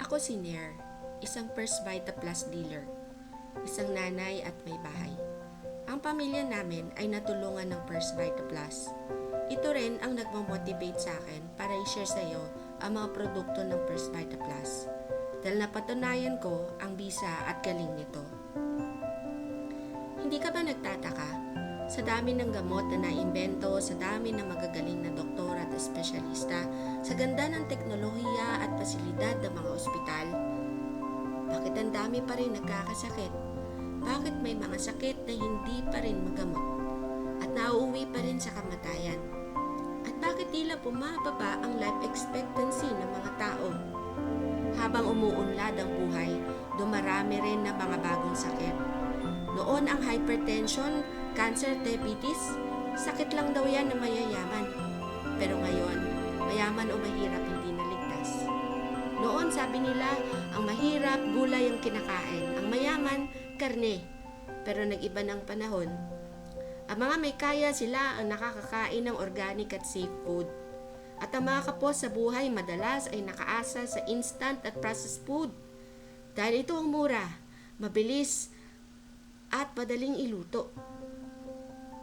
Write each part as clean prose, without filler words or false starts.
Ako si Nair, isang First Vita Plus dealer, isang nanay at may bahay. Ang pamilya namin ay natulungan ng First Vita Plus. Ito rin ang nagmamotivate sa akin para i-share sa iyo ang mga produkto ng First Vita Plus dahil napatunayan ko ang bisa at galing nito. Hindi ka ba nagtataka? Sa dami ng gamot na naimbento, sa dami ng magagaling na doktor at espesyalista, sa ganda ng teknolohiya at pasilidad ng mga ospital, bakit ang dami pa rin nagkakasakit? Bakit may mga sakit na hindi pa rin magamot at nauuwi pa rin sa kamatayan? At bakit tila bumababa ang life expectancy ng mga tao? Habang umuunlad ang buhay, dumarami rin na mga bagong sakit. Noon ang hypertension, cancer, diabetes, sakit lang daw yan ng mayayaman. Pero ngayon, mayaman o mahirap hindi naligtas. Noon sabi nila, ang mahirap, gulay ang kinakain. Ang mayaman, karne. Pero nag-iba ng panahon. Ang mga may kaya sila ang nakakakain ng organic at safe food. At ang mga kapos sa buhay madalas ay nakaasa sa instant at processed food. Dahil ito ang mura, mabilis, at madaling iluto.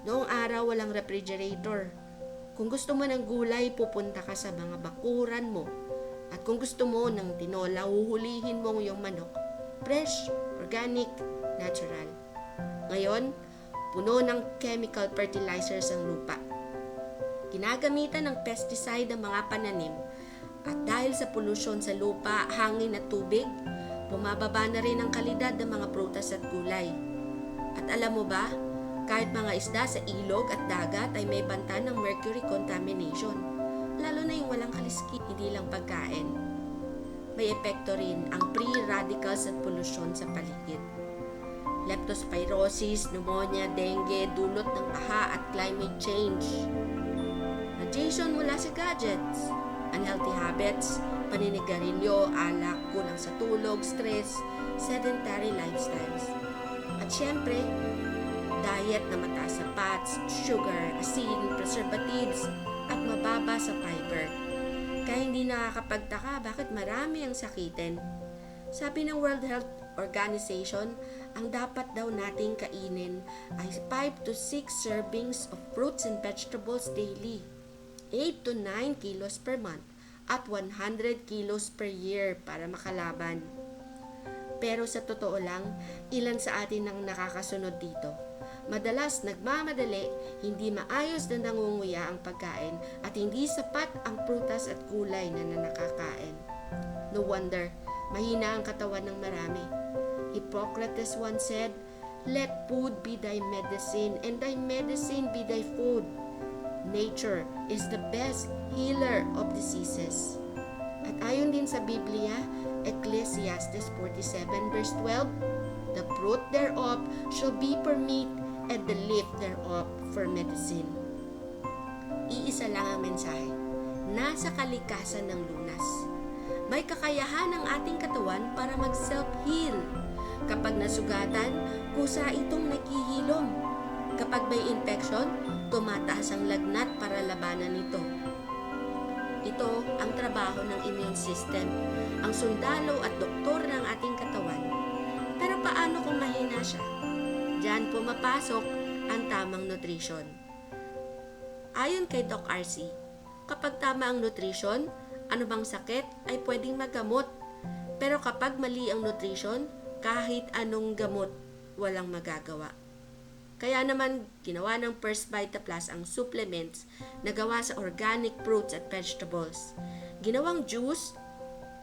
Noong araw walang refrigerator. Kung gusto mo ng gulay, pupunta ka sa mga bakuran mo. At kung gusto mo ng tinola, huhulihin mo yung manok. Fresh, organic, natural. Ngayon, puno ng chemical fertilizers ang lupa. Ginagamitan ng pesticide ang mga pananim. At dahil sa polusyon sa lupa, hangin at tubig, bumababa na rin ang kalidad ng mga prutas at gulay. At alam mo ba, kahit mga isda sa ilog at dagat ay may banta ng mercury contamination. Lalo na yung walang kaliskit, hindi lang pagkain. May epekto rin ang free radicals at polusyon sa paligid. Leptospirosis, pneumonia, dengue, dulot ng baha at climate change. Radiation mula sa gadgets, unhealthy habits, paninigarilyo, alak, kulang sa tulog, stress, sedentary lifestyles. At syempre, diet na mataas sa fats, sugar, asin, preservatives, at mababa sa fiber. Kaya hindi nakakapagtaka bakit marami ang sakitin. Sabi ng World Health Organization, ang dapat daw nating kainin ay 5 to 6 servings of fruits and vegetables daily, 8 to 9 kilos per month, at 100 kilos per year para makalaban. Pero sa totoo lang, ilan sa atin ang nakakasunod dito? Madalas nagmamadali, hindi maayos na nangunguya ang pagkain at hindi sapat ang prutas at gulay na nakakain. No wonder, mahina ang katawan ng marami. Hippocrates once said, "Let food be thy medicine and thy medicine be thy food." Nature is the best healer of diseases. At ayon din sa Biblia, Ecclesiastes 47 verse 12, "The fruit thereof shall be for meat, and the leaf thereof for medicine." Iisa lang ang mensahe. Nasa kalikasan ng lunas. May kakayahan ang ating katawan para mag-self-heal. Kapag nasugatan, kusa itong naghihilom. Kapag may infection, tumataas ang lagnat para labanan ito. Ito ang trabaho ng immune system, ang sundalo at doktor ng ating katawan. Pero paano kung mahina siya? Diyan pumapasok ang tamang nutrition. Ayon kay Doc RC, kapag tama ang nutrition, anumang sakit ay pwedeng magamot. Pero kapag mali ang nutrition, kahit anong gamot, walang magagawa. Kaya naman, ginawa ng First Vita Plus ang supplements na gawa sa organic fruits at vegetables. Ginawang juice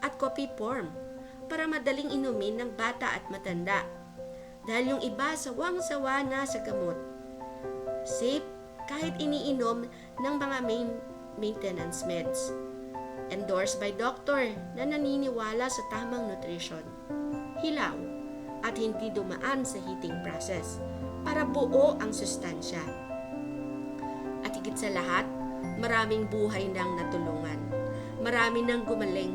at coffee form para madaling inumin ng bata at matanda. Dahil yung iba sawang-sawa na sa gamot. Safe kahit iniinom ng mga maintenance meds. Endorsed by doctor na naniniwala sa tamang nutrition. Hilaw at hindi dumaan sa heating process para buo ang sustansya. At higit sa lahat, maraming buhay nang natulungan. Marami nang gumaling.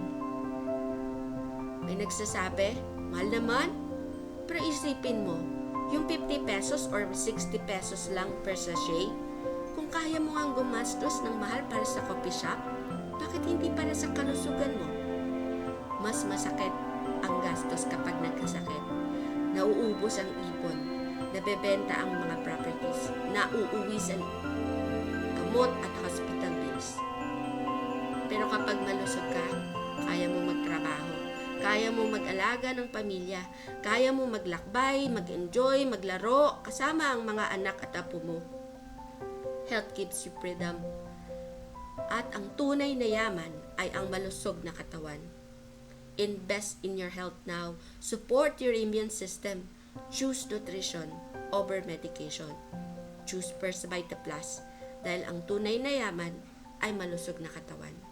May nagsasabi, mahal naman. Pero isipin mo, yung 50 pesos or 60 pesos lang per sachet, kung kaya mo ang gumastos ng mahal para sa coffee shop, bakit hindi para sa kalusugan mo? mas masakit ang gastos kapag nagkasakit. Nauubos ang ipon, nabebenta ang mga properties, nauuwi sa gamot at hospital bills. Pero kapag malusog ka, kaya mo magtrabaho, kaya mo mag-alaga ng pamilya, kaya mo maglakbay, mag-enjoy, maglaro, kasama ang mga anak at apo mo. Health gives you freedom. At ang tunay na yaman ay ang malusog na katawan. Invest in your health now. Support your immune system. Choose nutrition over medication. Choose First Vita Plus dahil ang tunay na yaman ay malusog na katawan.